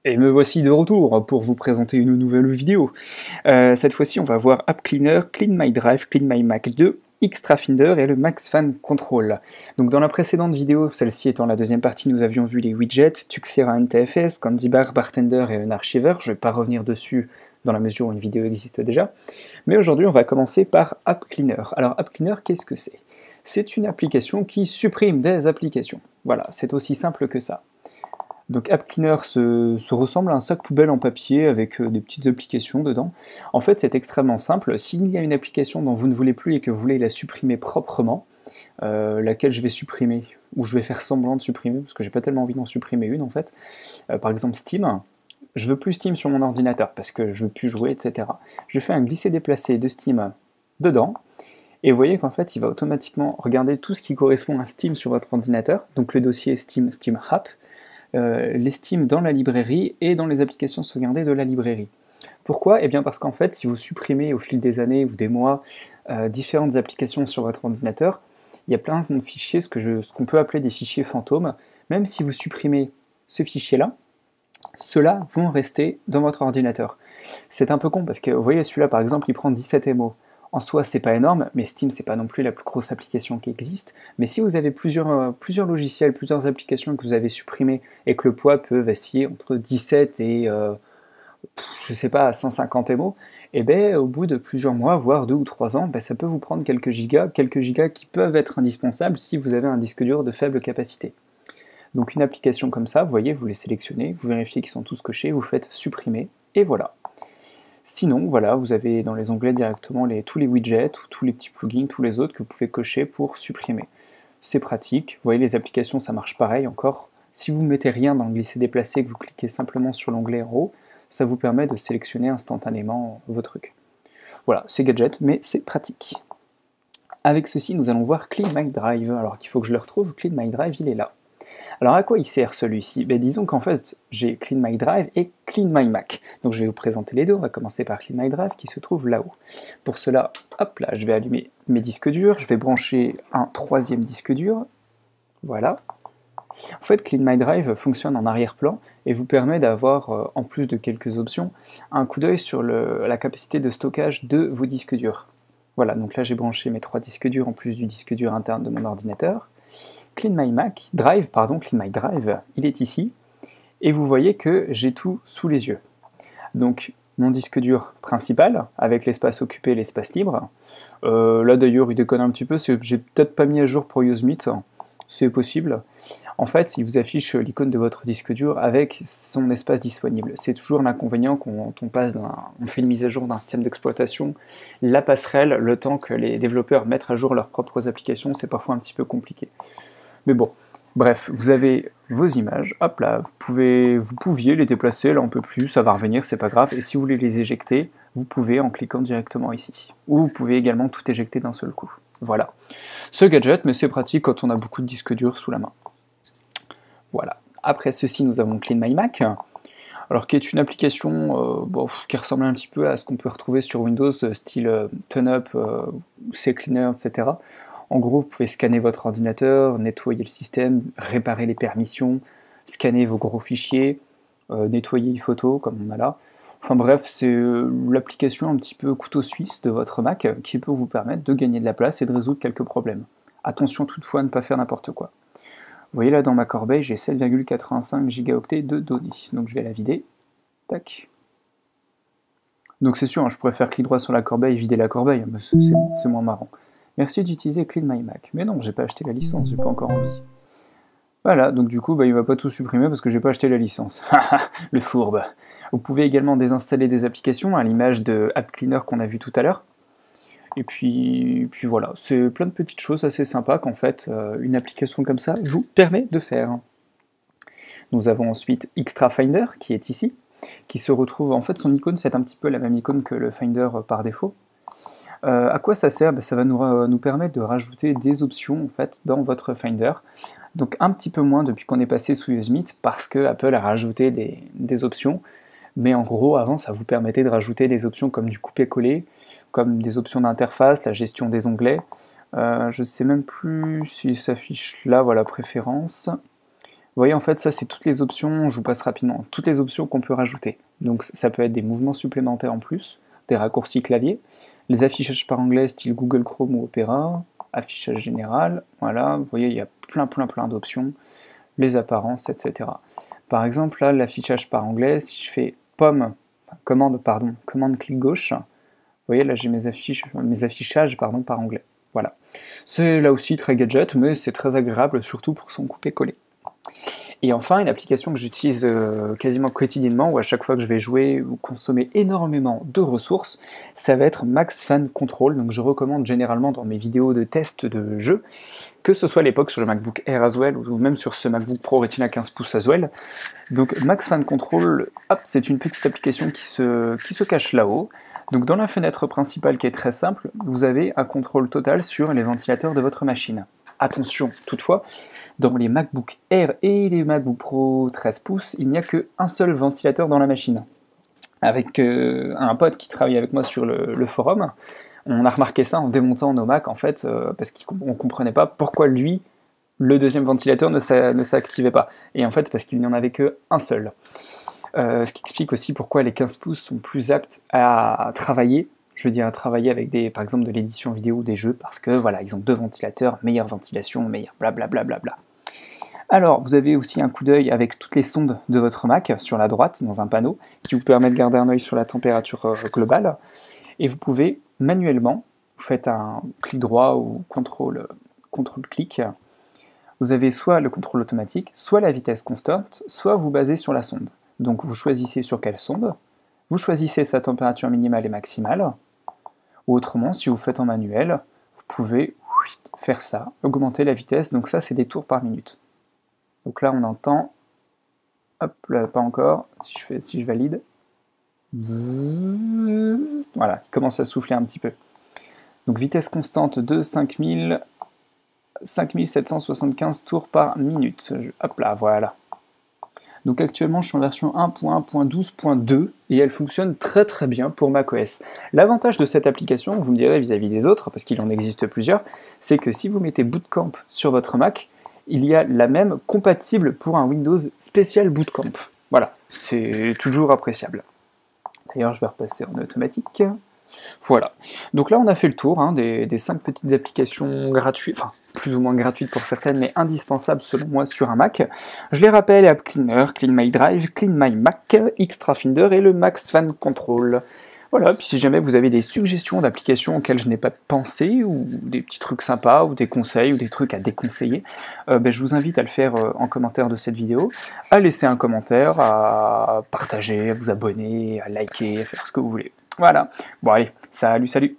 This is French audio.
Et me voici de retour pour vous présenter une nouvelle vidéo. Cette fois-ci, on va voir App Cleaner, Clean My Drive, Clean My Mac 2, Extra Finder et le Max Fan Control. Donc dans la précédente vidéo, celle-ci étant la deuxième partie, nous avions vu les widgets, Tuxera NTFS, Candy Bar, Bartender et un Archiver. Je ne vais pas revenir dessus dans la mesure où une vidéo existe déjà. Mais aujourd'hui, on va commencer par App Cleaner. Alors App Cleaner, qu'est-ce que c'est? C'est une application qui supprime des applications. Voilà, c'est aussi simple que ça. Donc App Cleaner se ressemble à un sac poubelle en papier avec des petites applications dedans. En fait, c'est extrêmement simple. S'il y a une application dont vous ne voulez plus et que vous voulez la supprimer proprement, laquelle je vais supprimer, ou je vais faire semblant de supprimer, parce que j'ai pas tellement envie d'en supprimer une en fait, par exemple Steam, je veux plus Steam sur mon ordinateur parce que je veux plus jouer, etc. Je fais un glisser-déplacer de Steam dedans, et vous voyez qu'en fait, il va automatiquement regarder tout ce qui correspond à Steam sur votre ordinateur, donc le dossier Steam, Steam App, les Steam dans la librairie et dans les applications sauvegardées de la librairie. Pourquoi? Eh bien parce qu'en fait, si vous supprimez au fil des années ou des mois différentes applications sur votre ordinateur, il y a plein de fichiers, ce qu'on peut appeler des fichiers fantômes. Même si vous supprimez ce fichier-là, ceux-là vont rester dans votre ordinateur. C'est un peu con parce que vous voyez, celui-là par exemple, il prend 17 MO. En soi, c'est pas énorme, mais Steam, c'est pas non plus la plus grosse application qui existe. Mais si vous avez plusieurs logiciels, plusieurs applications que vous avez supprimées et que le poids peut vaciller entre 17 et, je sais pas, 150 MO, et ben, au bout de plusieurs mois, voire 2 ou 3 ans, ben, ça peut vous prendre quelques gigas qui peuvent être indispensables si vous avez un disque dur de faible capacité. Donc une application comme ça, vous voyez, vous les sélectionnez, vous vérifiez qu'ils sont tous cochés, vous faites supprimer, et voilà. Sinon, voilà, vous avez dans les onglets directement tous les widgets, ou tous les petits plugins, tous les autres que vous pouvez cocher pour supprimer. C'est pratique, vous voyez les applications ça marche pareil encore. Si vous ne mettez rien dans le glisser-déplacer, que vous cliquez simplement sur l'onglet en haut, ça vous permet de sélectionner instantanément vos trucs. Voilà, c'est gadget, mais c'est pratique. Avec ceci, nous allons voir Clean My Drive. Alors qu'il faut que je le retrouve, Clean My Drive, il est là. Alors à quoi il sert celui-ci? Disons qu'en fait j'ai Clean My Drive et Clean My Mac. Donc je vais vous présenter les deux, on va commencer par Clean My Drive qui se trouve là-haut. Pour cela, hop là, je vais allumer mes disques durs, je vais brancher un troisième disque dur, voilà. En fait Clean My Drive fonctionne en arrière-plan et vous permet d'avoir, en plus de quelques options, un coup d'œil sur la capacité de stockage de vos disques durs. Voilà, donc là j'ai branché mes 3 disques durs en plus du disque dur interne de mon ordinateur. Clean My Drive, il est ici, et vous voyez que j'ai tout sous les yeux. Donc mon disque dur principal, avec l'espace occupé et l'espace libre. Là d'ailleurs il déconne un petit peu, j'ai peut-être pas mis à jour pour Usemeet, c'est possible. En fait, il vous affiche l'icône de votre disque dur avec son espace disponible. C'est toujours l'inconvénient quand on fait une mise à jour d'un système d'exploitation. La passerelle, le temps que les développeurs mettent à jour leurs propres applications, c'est parfois un petit peu compliqué. Mais bon, bref, vous avez vos images, hop là, vous pouviez les déplacer, là on peut plus, ça va revenir, c'est pas grave, et si vous voulez les éjecter, vous pouvez en cliquant directement ici. Ou vous pouvez également tout éjecter d'un seul coup. Voilà. Ce gadget, mais c'est pratique quand on a beaucoup de disques durs sous la main. Voilà. Après ceci, nous avons Clean My Mac, alors qui est une application qui ressemble un petit peu à ce qu'on peut retrouver sur Windows, style TurnUp, CCleaner, etc. En gros, vous pouvez scanner votre ordinateur, nettoyer le système, réparer les permissions, scanner vos gros fichiers, nettoyer les photos, comme on a là. Enfin bref, c'est l'application un petit peu couteau suisse de votre Mac qui peut vous permettre de gagner de la place et de résoudre quelques problèmes. Attention toutefois à ne pas faire n'importe quoi. Vous voyez là dans ma corbeille, j'ai 7,85 gigaoctets de données. Donc je vais la vider. Tac. Donc c'est sûr, hein, je pourrais faire clic droit sur la corbeille et vider la corbeille, mais c'est moins marrant. Merci d'utiliser Clean My Mac. Mais non, j'ai pas acheté la licence, j'ai pas encore envie. Voilà, donc du coup, il va pas tout supprimer parce que j'ai pas acheté la licence. Le fourbe. Vous pouvez également désinstaller des applications, à l'image de App Cleaner qu'on a vu tout à l'heure. Et puis voilà, c'est plein de petites choses assez sympas qu'en fait, une application comme ça vous permet de faire. Nous avons ensuite Extra Finder qui est ici, qui se retrouve, en fait son icône c'est un petit peu la même icône que le Finder par défaut. À quoi ça sert? Ça va nous permettre de rajouter des options en fait, dans votre Finder. Donc un petit peu moins depuis qu'on est passé sous Usemeet parce que Apple a rajouté des options. Mais en gros, avant, ça vous permettait de rajouter des options comme du coupé-coller, comme des options d'interface, la gestion des onglets. Je ne sais même plus si ça s'affiche là, voilà, préférences. voyez, en fait, ça, c'est toutes les options, je vous passe rapidement, toutes les options qu'on peut rajouter. Donc, ça peut être des mouvements supplémentaires en plus, des raccourcis clavier, les affichages par anglais, style Google Chrome ou Opera, affichage général, voilà, vous voyez, il y a plein d'options, les apparences, etc. Par exemple, là, l'affichage par anglais, si je fais commande clic gauche, vous voyez, là, j'ai mes affichages par anglais. Voilà. C'est là aussi très gadget, mais c'est très agréable, surtout pour son coupé-collé. Et enfin, une application que j'utilise quasiment quotidiennement, ou à chaque fois que je vais jouer ou consommer énormément de ressources, ça va être Max Fan Control. Donc je recommande généralement dans mes vidéos de test de jeux, que ce soit à l'époque sur le MacBook Air as well, ou même sur ce MacBook Pro Retina 15 pouces as well. Donc Max Fan Control, hop, c'est une petite application qui se cache là-haut. Donc dans la fenêtre principale qui est très simple, vous avez un contrôle total sur les ventilateurs de votre machine. Attention, toutefois, dans les MacBook Air et les MacBook Pro 13 pouces, il n'y a qu'un seul ventilateur dans la machine. Avec un pote qui travaille avec moi sur le forum, on a remarqué ça en démontant nos Macs, en fait, parce qu'on ne comprenait pas pourquoi lui, le deuxième ventilateur, ne s'activait pas. Et en fait, c'est parce qu'il n'y en avait qu'un seul. Ce qui explique aussi pourquoi les 15 pouces sont plus aptes à travailler. Je veux dire à travailler avec par exemple de l'édition vidéo ou des jeux, parce que voilà, ils ont deux ventilateurs, meilleure ventilation, meilleur blablabla. Alors, vous avez aussi un coup d'œil avec toutes les sondes de votre Mac sur la droite, dans un panneau, qui vous permet de garder un œil sur la température globale. Et vous pouvez manuellement, vous faites un clic droit ou contrôle-clic, vous avez soit le contrôle automatique, soit la vitesse constante, soit vous basez sur la sonde. Donc vous choisissez sur quelle sonde, vous choisissez sa température minimale et maximale, ou autrement, si vous faites en manuel, vous pouvez faire ça, augmenter la vitesse, donc ça c'est des tours par minute. Donc là on entend, hop là pas encore, si je valide, voilà, il commence à souffler un petit peu. Donc vitesse constante de 5775 tours par minute, hop là, voilà. Donc actuellement je suis en version 1.1.12.2 et elle fonctionne très bien pour macOS. L'avantage de cette application, vous me direz vis-à-vis des autres, parce qu'il en existe plusieurs, c'est que si vous mettez Bootcamp sur votre Mac, il y a la même compatible pour un Windows spécial Bootcamp. Voilà, c'est toujours appréciable. D'ailleurs je vais repasser en automatique. Voilà, donc là on a fait le tour des 5 petites applications gratuites, enfin plus ou moins gratuites pour certaines, mais indispensables selon moi sur un Mac. Je les rappelle, App Cleaner, Clean My Drive, Clean My Mac, Extra Finder et le Max Fan Control. Voilà, puis si jamais vous avez des suggestions d'applications auxquelles je n'ai pas pensé, ou des petits trucs sympas, ou des conseils, ou des trucs à déconseiller, je vous invite à le faire en commentaire de cette vidéo, à laisser un commentaire, à partager, à vous abonner, à liker, à faire ce que vous voulez. Voilà. Bon allez, salut.